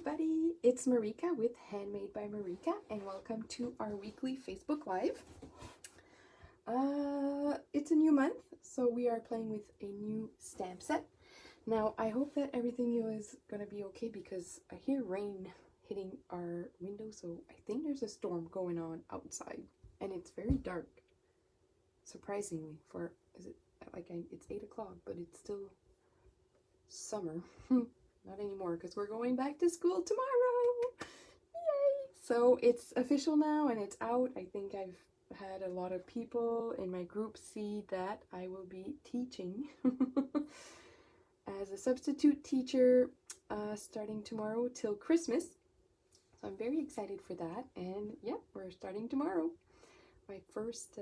everybody, it's Marika with Handmade by Marika, and welcome to our weekly Facebook Live. It's a new month, so we are playing with a new stamp set. Now, I hope that everything is gonna be okay because I hear rain hitting our window, so I think there's a storm going on outside, and it's very dark. Surprisingly, it's 8 o'clock, but it's still summer. Not anymore, because we're going back to school tomorrow. Yay! So it's official now and it's out. I think I've had a lot of people in my group see that I will be teaching as a substitute teacher starting tomorrow till Christmas. So I'm very excited for that. And yeah, we're starting tomorrow. My first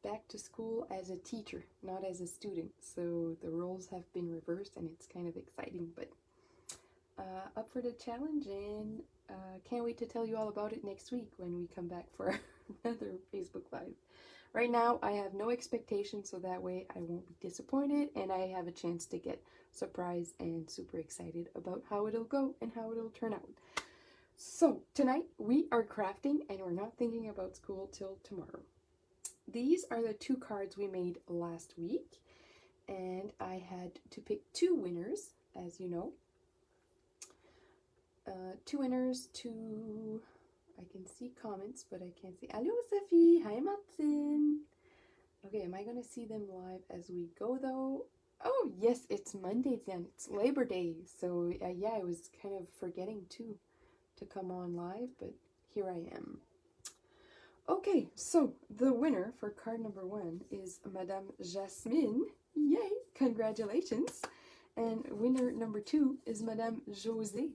back to school as a teacher, not as a student. So the roles have been reversed and it's kind of exciting, but up for the challenge, and can't wait to tell you all about it next week when we come back for another Facebook Live. Right now, I have no expectations, so that way I won't be disappointed, and I have a chance to get surprised and super excited about how it'll go and how it'll turn out. So tonight we are crafting, and we're not thinking about school till tomorrow. These are the 2 cards we made last week, and I had to pick 2 winners, as you know. 2 winners, 2, I can see comments, but I can't see. Hello, Sophie. Hi, Martin. Okay, am I going to see them live as we go, though? Oh, yes, it's Monday then. It's Labor Day. So, yeah, I was kind of forgetting, too, to come on live, but here I am. Okay, so the winner for card number 1 is Madame Jasmine. Yay, congratulations. And winner number 2 is Madame José.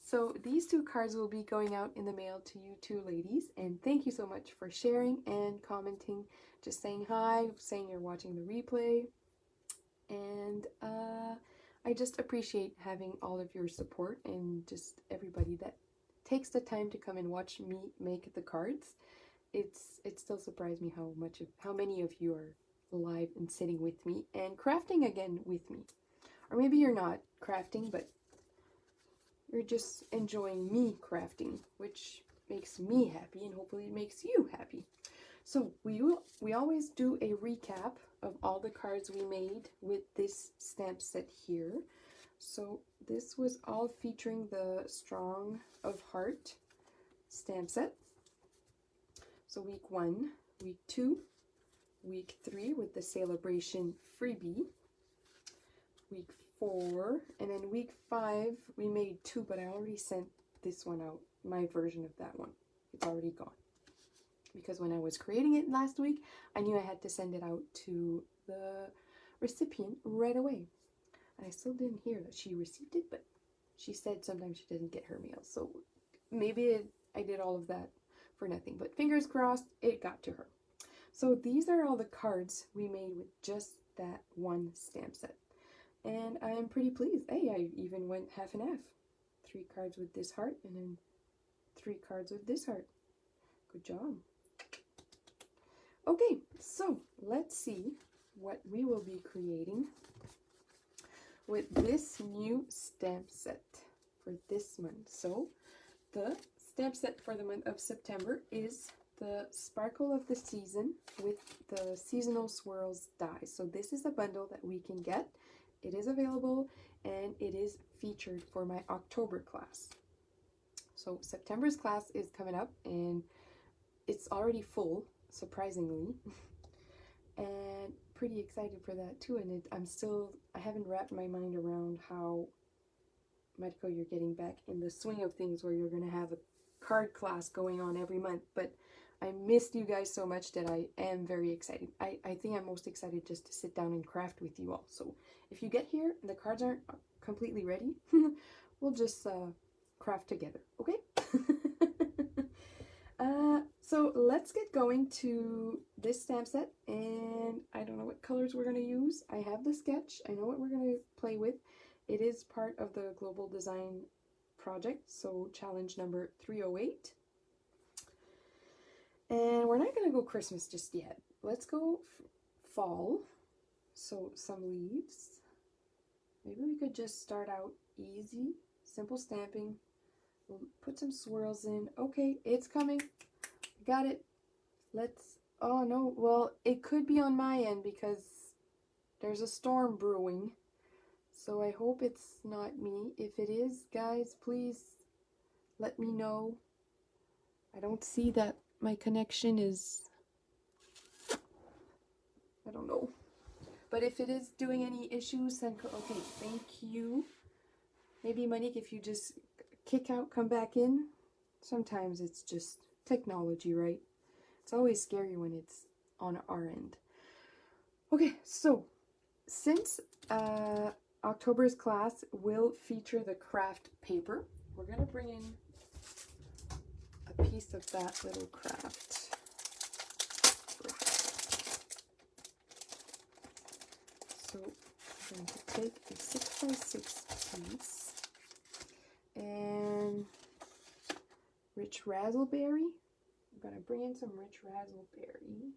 So these 2 cards will be going out in the mail to you 2 ladies, and thank you so much for sharing and commenting, just saying hi, saying you're watching the replay, and I just appreciate having all of your support and just everybody that takes the time to come and watch me make the cards. It still surprised me how many of you are live and sitting with me and crafting again with me, or maybe you're not crafting, but you're just enjoying me crafting, which makes me happy, and hopefully it makes you happy. So we always do a recap of all the cards we made with this stamp set here. So this was all featuring the Strong of Heart stamp set. So week 1, week 2, week 3 with the celebration freebie, week 4, and then week 5 we made 2, but I already sent this one out, my version of that one. It's already gone, because when I was creating it last week, I knew I had to send it out to the recipient right away. And I still didn't hear that she received it, but she said sometimes she doesn't get her mail, so maybe I did all of that for nothing, but fingers crossed it got to her. So these are all the cards we made with just that one stamp set. And I am pretty pleased. Hey, I even went half and half. 3 cards with this heart, and then 3 cards with this heart. Good job. Okay, so let's see what we will be creating with this new stamp set for this month. So the stamp set for the month of September is the Sparkle of the Season with the Seasonal Swirls die. So this is a bundle that we can get. It is available, and it is featured for my October class. So September's class is coming up, and it's already full, surprisingly. And pretty excited for that too. And I haven't wrapped my mind around how, Marika, you're getting back in the swing of things where you're going to have a card class going on every month. But I missed you guys so much that I am very excited. I think I'm most excited just to sit down and craft with you all. So if you get here and the cards aren't completely ready, we'll just craft together, okay? So let's get going to this stamp set, and I don't know what colors we're going to use. I have the sketch. I know what we're going to play with. It is part of the Global Design Project, so challenge number 308. And we're not going to go Christmas just yet. Let's go fall. So some leaves. Maybe we could just start out easy, simple stamping, We'll put some swirls in. Okay, it's coming. Got it. Let's, oh no, well, it could be on my end because there's a storm brewing. So I hope it's not me. If it is, guys, please let me know. I don't see that my connection is, I don't know. But if it is doing any issues, then okay, thank you. Maybe Monique, if you just kick out, come back in. Sometimes it's just technology, right? It's always scary when it's on our end. Okay, so since October's class will feature the craft paper, we're gonna bring in a piece of that little craft. So I'm going to take a 6x6 piece and Rich Razzleberry. I'm going to bring in some Rich Razzleberry.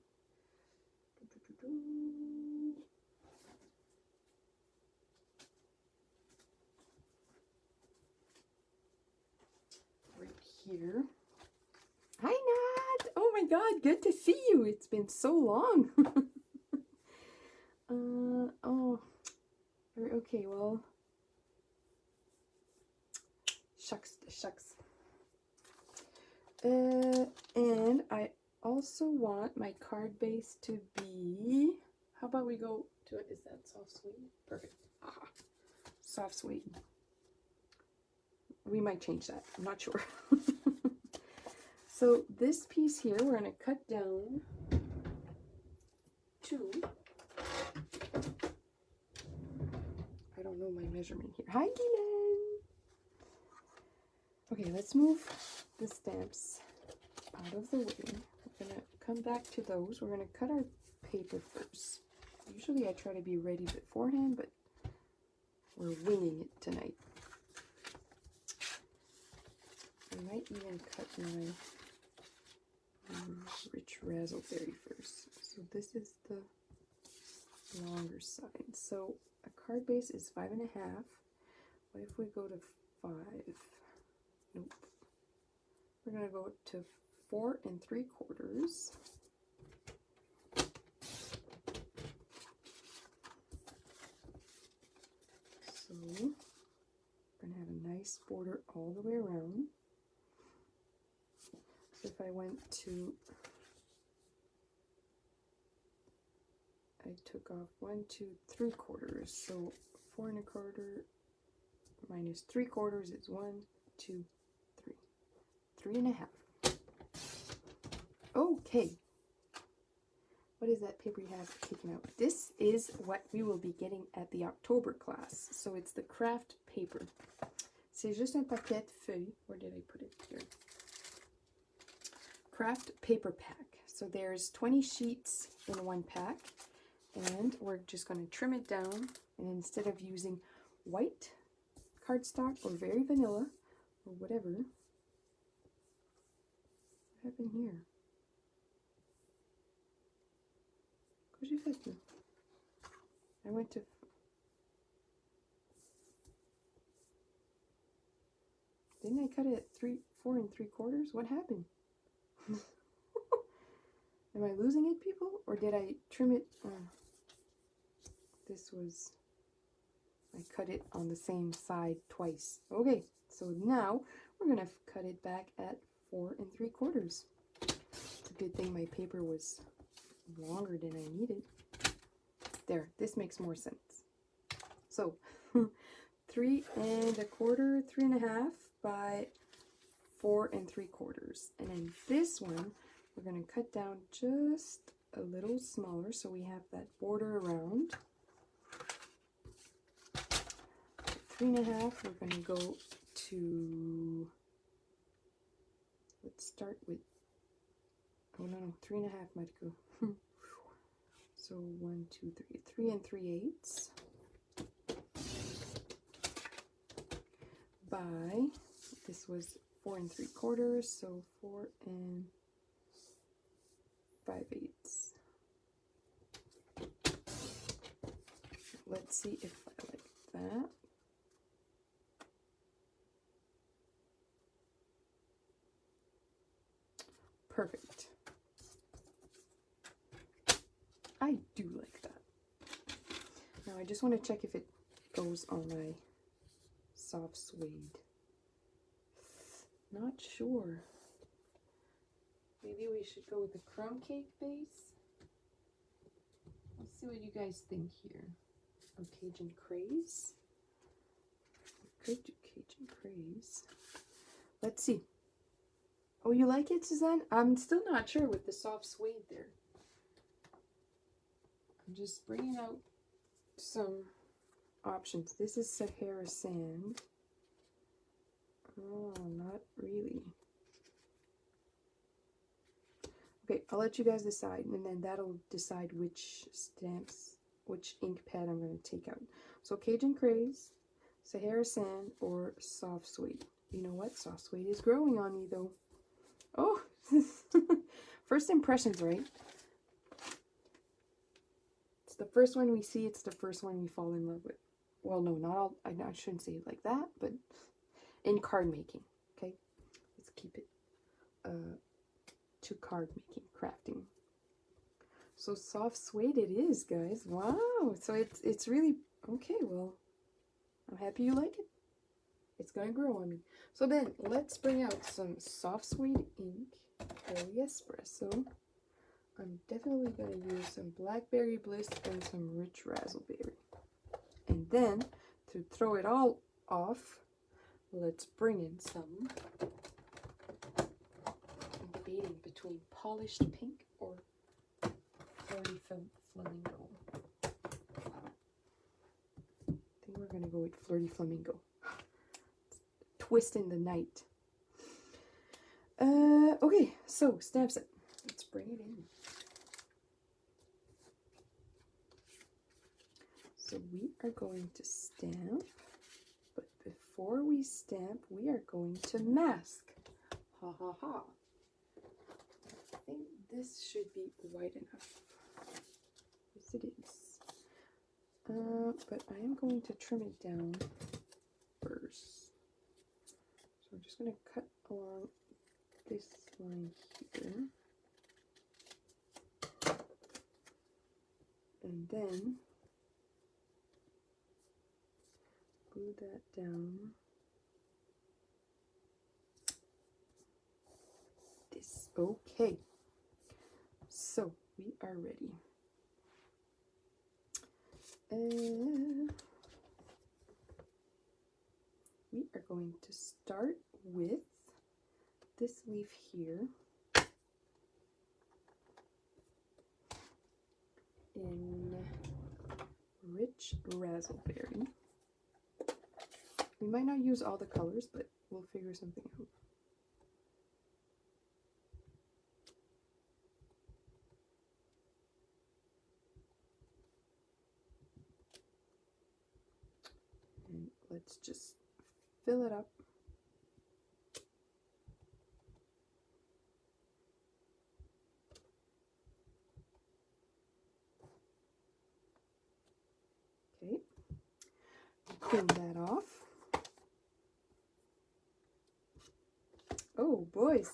Right here. Hi, Nat! Oh my god, good to see you! It's been so long! Oh, okay, well, shucks. And I also want my card base to be, how about we go to, is that soft suede? Perfect. Soft suede. We might change that, I'm not sure. So this piece here, we're gonna cut down to, I don't know my measurement here. Hi, Dylan. Okay, let's move the stamps out of the way. We're gonna come back to those. We're gonna cut our paper first. Usually I try to be ready beforehand, but we're winging it tonight. I might even cut my Rich Razzleberry first. So this is the longer side. So a card base is 5.5. What if we go to 5? Nope. We're gonna go to 4 3/4. So we're gonna have a nice border all the way around. So if I went to, I took off 1 2 3/4. So 4 1/4 minus 3/4 is 1 2 3. 3.5. Okay. What is that paper you have taken out? This is what we will be getting at the October class. So it's the craft paper. C'est juste un paquet de feuilles. Where did I put it? Here. Craft paper pack. So there's 20 sheets in one pack. And we're just going to trim it down. And instead of using white cardstock or very vanilla or whatever. What happened here? Qu'est-ce que j'ai fait? I went to... Didn't I cut it at 4 3/4? What happened? Am I losing it, people? Or did I trim it? This was... I cut it on the same side twice. Okay, so now we're going to cut it back at 4 3/4. It's a good thing my paper was longer than I needed. There, this makes more sense. So 3 1/4, 3.5 by 4 3/4. And then this one, we're going to cut down just a little smaller so we have that border around. 3.5, we're going to go to, let's start with, oh no, 3.5 might go. So 1 2 3 3 3/8 by, this was 4 3/4, so 4 5/8. Let's see if I like that. Perfect. I do like that. Now I just want to check if it goes on my soft suede. Not sure. Maybe we should go with the crumb cake base. Let's see what you guys think here. Or Cajun Craze. We could do Cajun Craze. Let's see. Oh, you like it, Suzanne? I'm still not sure with the soft suede there. I'm just bringing out some options. This is Sahara Sand. Oh, not really. Okay, I'll let you guys decide, and then that'll decide which stamps, which ink pad I'm going to take out. So Cajun Craze, Sahara Sand, or soft suede. You know what? Soft suede is growing on me, though. Oh, first impressions, right? It's the first one we see. It's the first one we fall in love with. Well, no, not all. I shouldn't say it like that, but in card making. Okay, let's keep it to card making, crafting. So soft suede it is, guys. Wow. So it's really okay. Well, I'm happy you like it. It's gonna grow on me. So then let's bring out some soft suede ink, Early Espresso. I'm definitely gonna use some Blackberry Bliss and some Rich Razzleberry. And then to throw it all off, let's bring in some. I'm debating between polished pink or Flirty Flamingo. I think we're gonna go with Flirty Flamingo. Twist in the night. Okay, so stamp set. Let's bring it in. So we are going to stamp, but before we stamp, we are going to mask. Ha ha ha. I think this should be wide enough. Yes, it is. But I am going to trim it down first. So I'm just going to cut along this line here. And then glue that down. This. Okay. So we are ready. We are going to start with this leaf here in Rich Razzleberry. We might not use all the colors, but we'll figure something out. And let's just fill it up. Okay, clean that off. Oh, boys,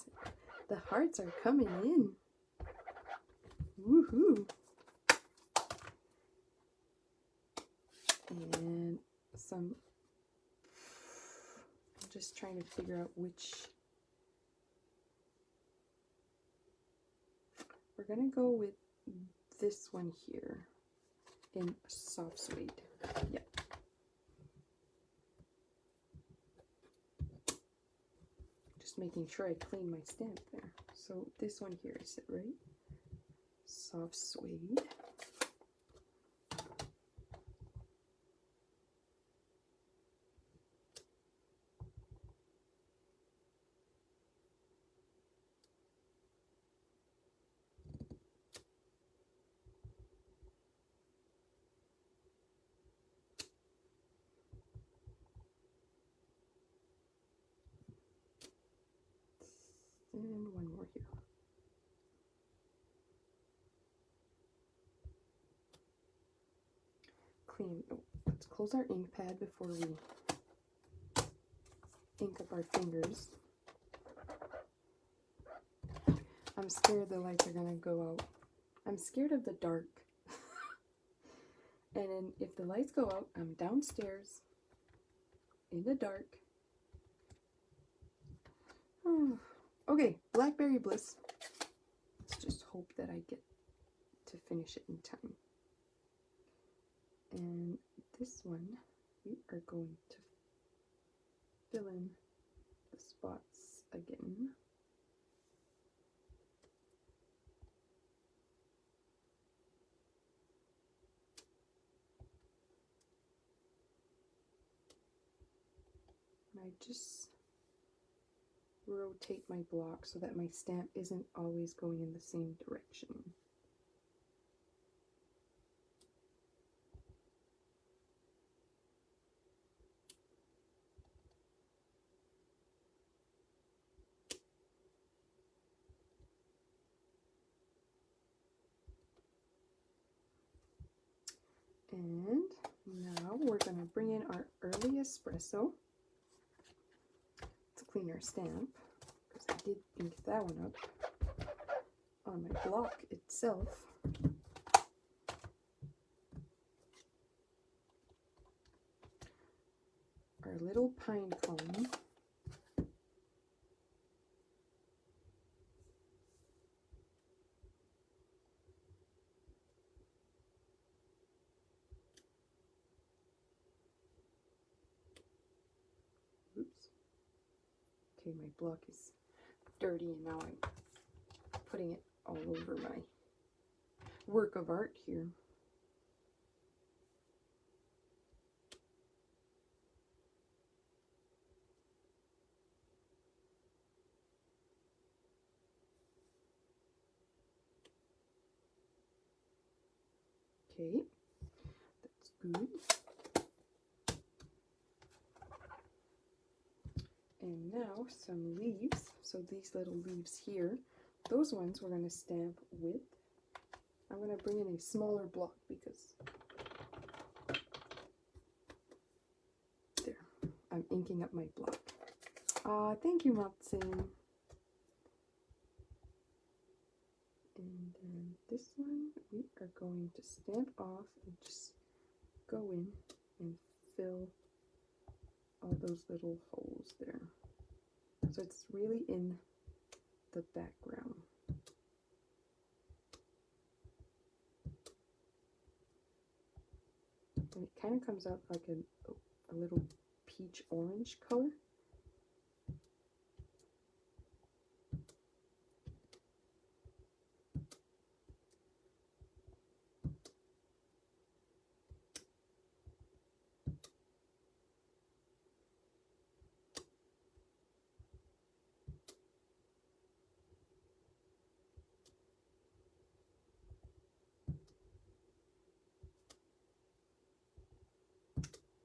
the hearts are coming in. Woohoo! And some, I'm just trying to figure out which. We're gonna go with this one here in soft suede. Yep. Just making sure I clean my stamp there. So this one here, is it right? Soft suede. And one more here. Clean. Oh, let's close our ink pad before we ink up our fingers. I'm scared the lights are gonna go out. I'm scared of the dark. And then if the lights go out, I'm downstairs in the dark. Okay, Blackberry Bliss. Let's just hope that I get to finish it in time. And this one, we are going to fill in the spots again. I just rotate my block so that my stamp isn't always going in the same direction. And now we're going to bring in our Early Espresso to clean our stamp, because I did ink that one up on my block itself. Our little pine cone. Oops. Okay, my block is dirty and now I'm putting it all over my work of art here. Okay, that's good. And now some leaves. So these little leaves here, those ones we're going to stamp with. I'm going to bring in a smaller block because there, I'm inking up my block. Thank you, Matsun. And then this one we are going to stamp off and just go in and fill all those little holes there. So it's really in the background. And it kind of comes out like a little peach orange color.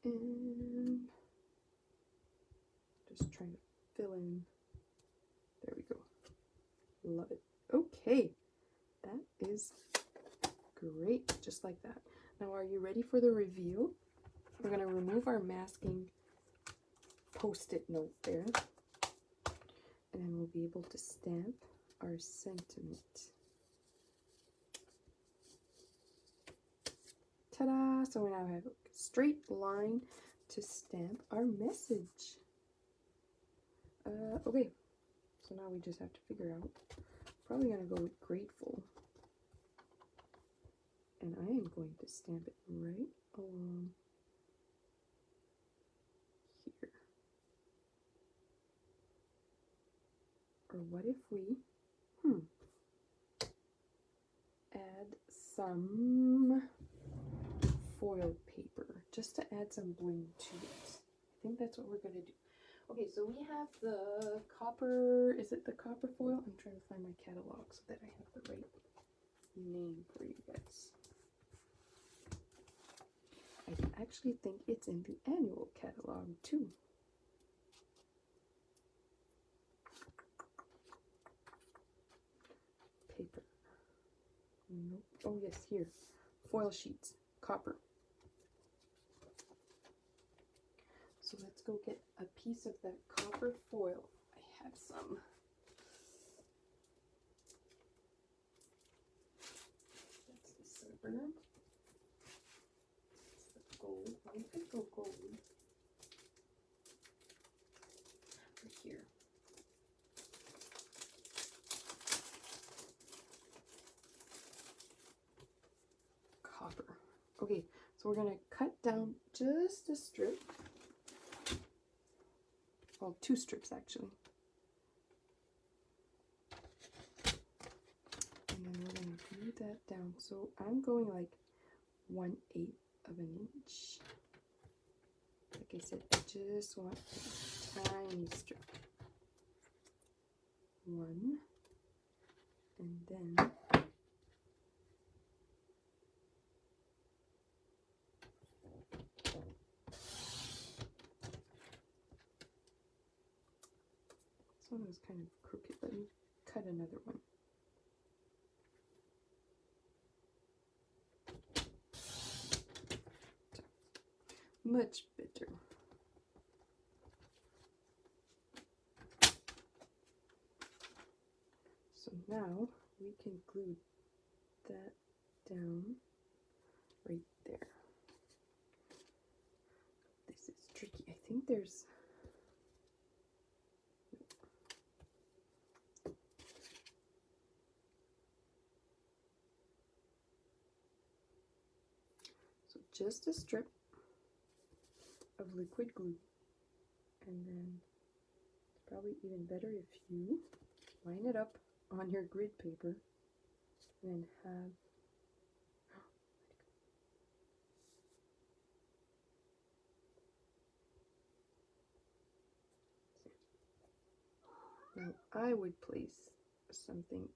And just trying to fill in. There we go. Love it. Okay, that is great, just like that. Now, are you ready for the reveal? We're going to remove our masking post-it note there, and then we'll be able to stamp our sentiment. Ta-da! So we now have a straight line to stamp our message. Okay, so now we just have to figure out. Probably going to go with grateful. And I am going to stamp it right along here. Or what if we add some foil paper just to add some bling to it. I think that's what we're going to do. Okay, so we have the copper, is it the copper foil? I'm trying to find my catalog so that I have the right name for you guys. I actually think it's in the annual catalog too. Paper. Nope. Oh yes, here. Foil sheets. Copper. So let's go get a piece of that copper foil. I have some. copper. It's the gold. We could go gold. Right here. Copper. Okay, so we're gonna cut down just a strip. Well, 2 strips actually. And then we're gonna glue that down. So I'm going like 1/8 of an inch. Like I said, I just want a tiny strip. 1, and then this one was kind of crooked. Let me cut another one. Much better. So now we can glue that down right there. This is tricky. I think there's just a strip of liquid glue, and then it's probably even better if you line it up on your grid paper and have now I would place something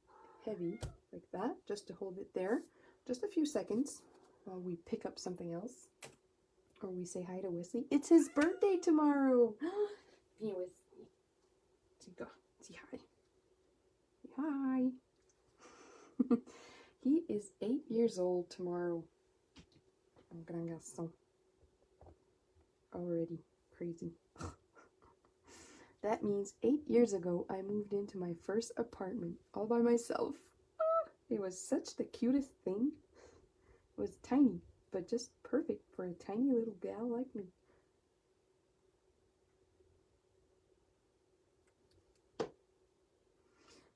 heavy like that just to hold it there just a few seconds while we pick up something else, or we say hi to Wesley. It's his birthday tomorrow. Hey, Wesley. Go say hi. Say hi. He is 8 years old tomorrow. Un grand garçon. Already crazy. That means 8 years ago I moved into my first apartment all by myself. It was such the cutest thing. It was tiny, but just perfect for a tiny little gal like me.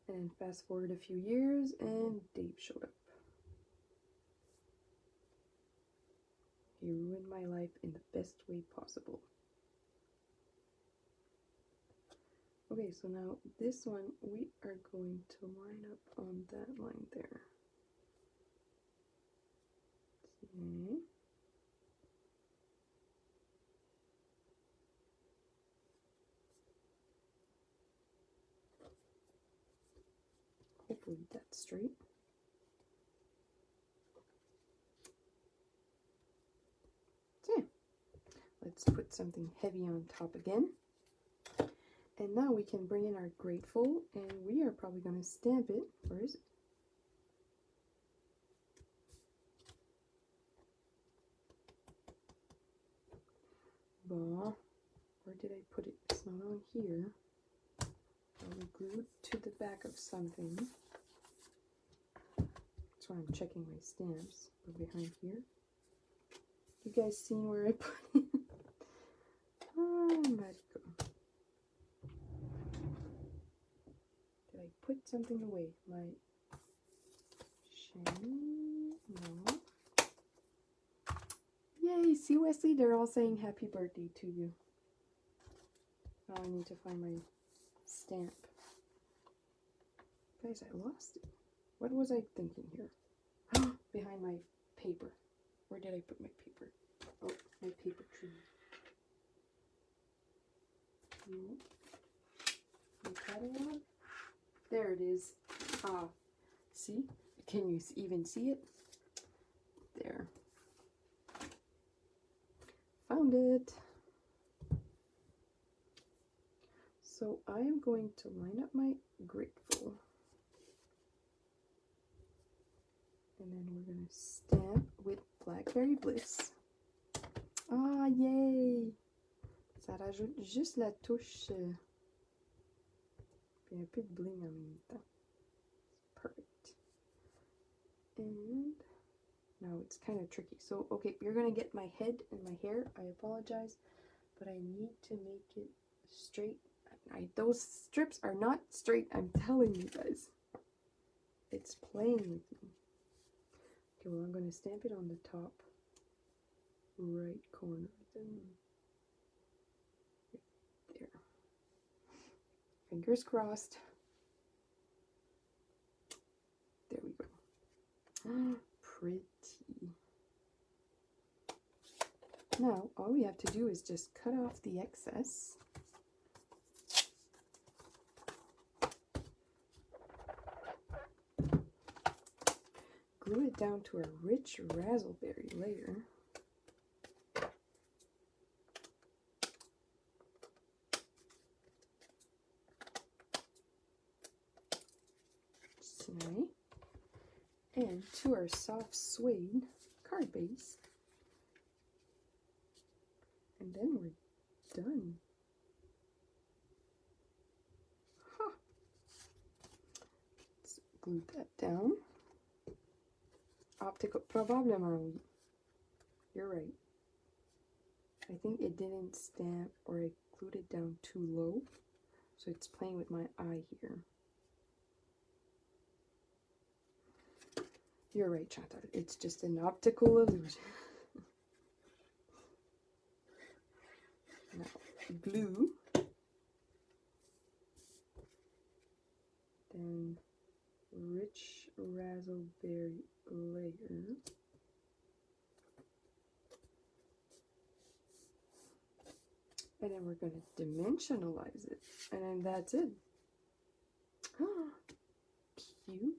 And fast forward a few years, and Dave showed up. He ruined my life in the best way possible. Okay, so now this one we are going to line up on that line there. Okay. Hopefully that's straight. Okay. Let's put something heavy on top again. And now we can bring in our grateful, and we are probably going to stamp it. Where is it? Bah, where did I put it? It's not on here. Probably glued to the back of something. That's why I'm checking my stamps. Or behind here. You guys seen where I put it? Oh, Marika. Did I put something away? My shiny? No. Yay! See, Wesley? They're all saying happy birthday to you. Now I need to find my stamp. Guys, I lost it. What was I thinking here? Behind my paper. Where did I put my paper? Oh, my paper tree. No. My catalog. There it is. Ah, see? Can you even see it? There. Found it. So I am going to line up my grateful. And then we're going to stamp with Blackberry Bliss. Ah, yay! Ça rajoute juste la touche. Puis un peu de bling en même temps. Perfect. And Now it's kind of tricky. So, okay, you're going to get my head and my hair. I apologize, but I need to make it straight. Those strips are not straight, I'm telling you guys. It's playing with me. Okay, well, I'm going to stamp it on the top right corner. There. Fingers crossed. There we go. Pretty. Now, all we have to do is just cut off the excess. Glue it down to a Rich Razzleberry layer. Snip. And to our soft suede card base. And then we're done. Huh. Let's glue that down. Optical, probablement, oui. You're right. I think it didn't stamp, or I glued it down too low, so it's playing with my eye here. You're right, Chantal. It's just an optical illusion. Now, glue. Then Rich Razzleberry layer. And then we're going to dimensionalize it. And then that's it. Cutie.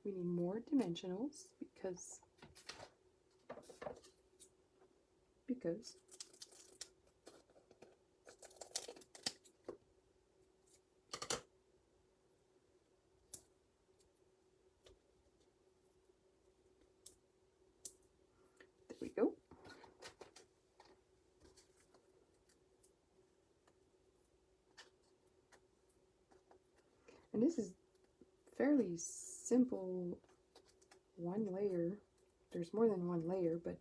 We need more dimensionals because there we go. And this is fairly simple, one layer. There's more than one layer, but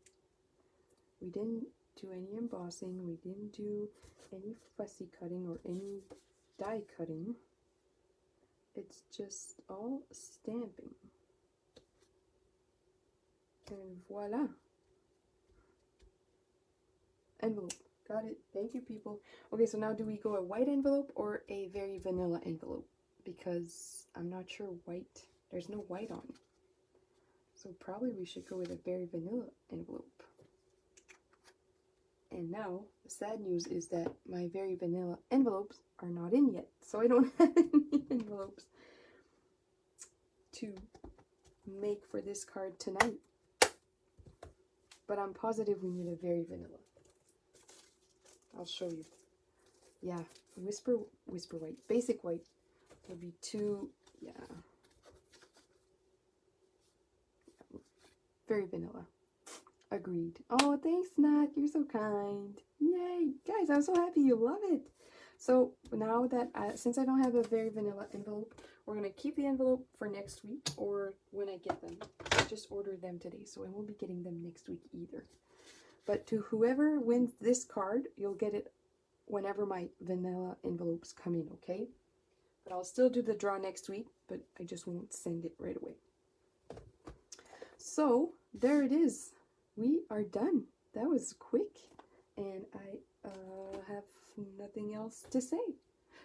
we didn't do any embossing, we didn't do any fussy cutting or any die cutting. It's just all stamping. And voila. Envelope. Got it. Thank you, people. Okay, so now do we go a white envelope or a very vanilla envelope? Because I'm not sure white. There's no white on it. So probably we should go with a very vanilla envelope. And now, the sad news is that my very vanilla envelopes are not in yet. So I don't have any envelopes to make for this card tonight. But I'm positive we need a very vanilla. I'll show you. Yeah, whisper white. Basic white would be too, yeah. Very vanilla. Agreed. Oh, thanks, Nat. You're so kind. Yay. Guys, I'm so happy you love it. So now that, since I don't have a very vanilla envelope, we're going to keep the envelope for next week or when I get them. I just ordered them today, so I won't be getting them next week either. But to whoever wins this card, you'll get it whenever my vanilla envelopes come in, okay? But I'll still do the draw next week, but I just won't send it right away. So, there it is. We are done. That was quick, and I have nothing else to say.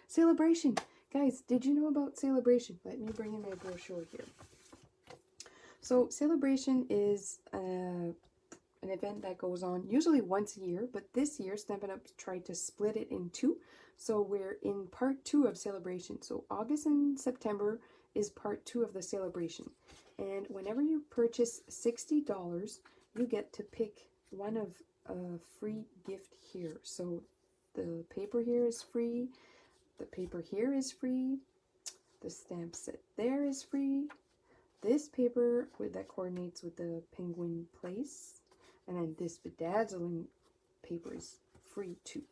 Celebration. Guys, did you know about Celebration? Let me bring in my brochure here. So, Celebration is an event that goes on usually once a year, but this year Stampin' Up tried to split it in two. So, we're in part 2 of Celebration. So, August and September is part 2 of the Celebration. And whenever you purchase $60, you get to pick one of a free gift here. So the paper here is free, the paper here is free, the stamp set there is free, this paper that coordinates with the penguin place, and then this bedazzling paper is free too.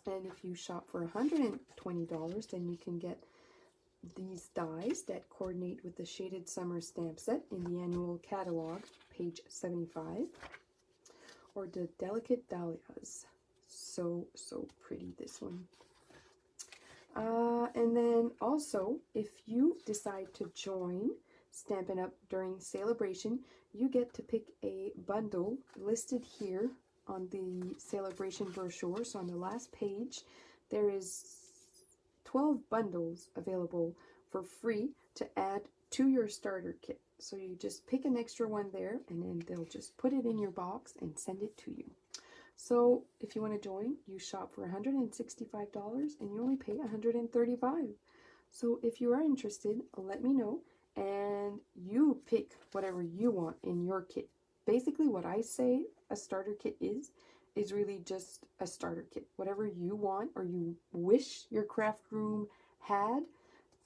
And if you shop for $120, then you can get these dies that coordinate with the Shaded Summer stamp set in the annual catalog, page 75. Or the Delicate Dahlias. So pretty, this one. And then also, if you decide to join Stampin' Up! During celebration, you get to pick a bundle listed here on the celebration brochure. So on the last page, there is 12 bundles available for free to add to your starter kit. So you just pick an extra one there, and then they'll just put it in your box and send it to you. So if you want to join, you shop for $165 and you only pay $135. So if you are interested, let me know, and you pick whatever you want in your kit. Basically what I say a starter kit is really just a starter kit. Whatever you want or you wish your craft room had,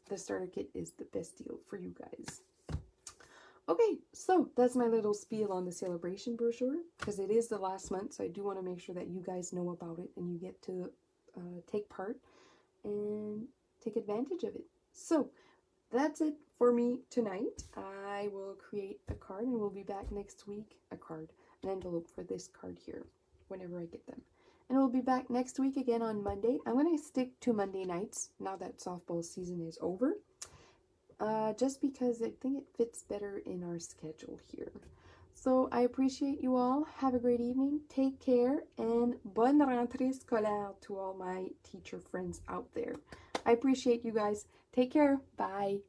the starter kit is the best deal for you guys. Okay, so that's my little spiel on the celebration brochure, because it is the last month, so I do want to make sure that you guys know about it and you get to take part and take advantage of it. So that's it for me tonight. I will create a card and we'll be back next week. An envelope for this card here, whenever I get them. And we'll be back next week again on Monday. I'm going to stick to Monday nights now that softball season is over. Just because I think it fits better in our schedule here. So I appreciate you all. Have a great evening. Take care, and bonne rentrée scolaire to all my teacher friends out there. I appreciate you guys. Take care. Bye.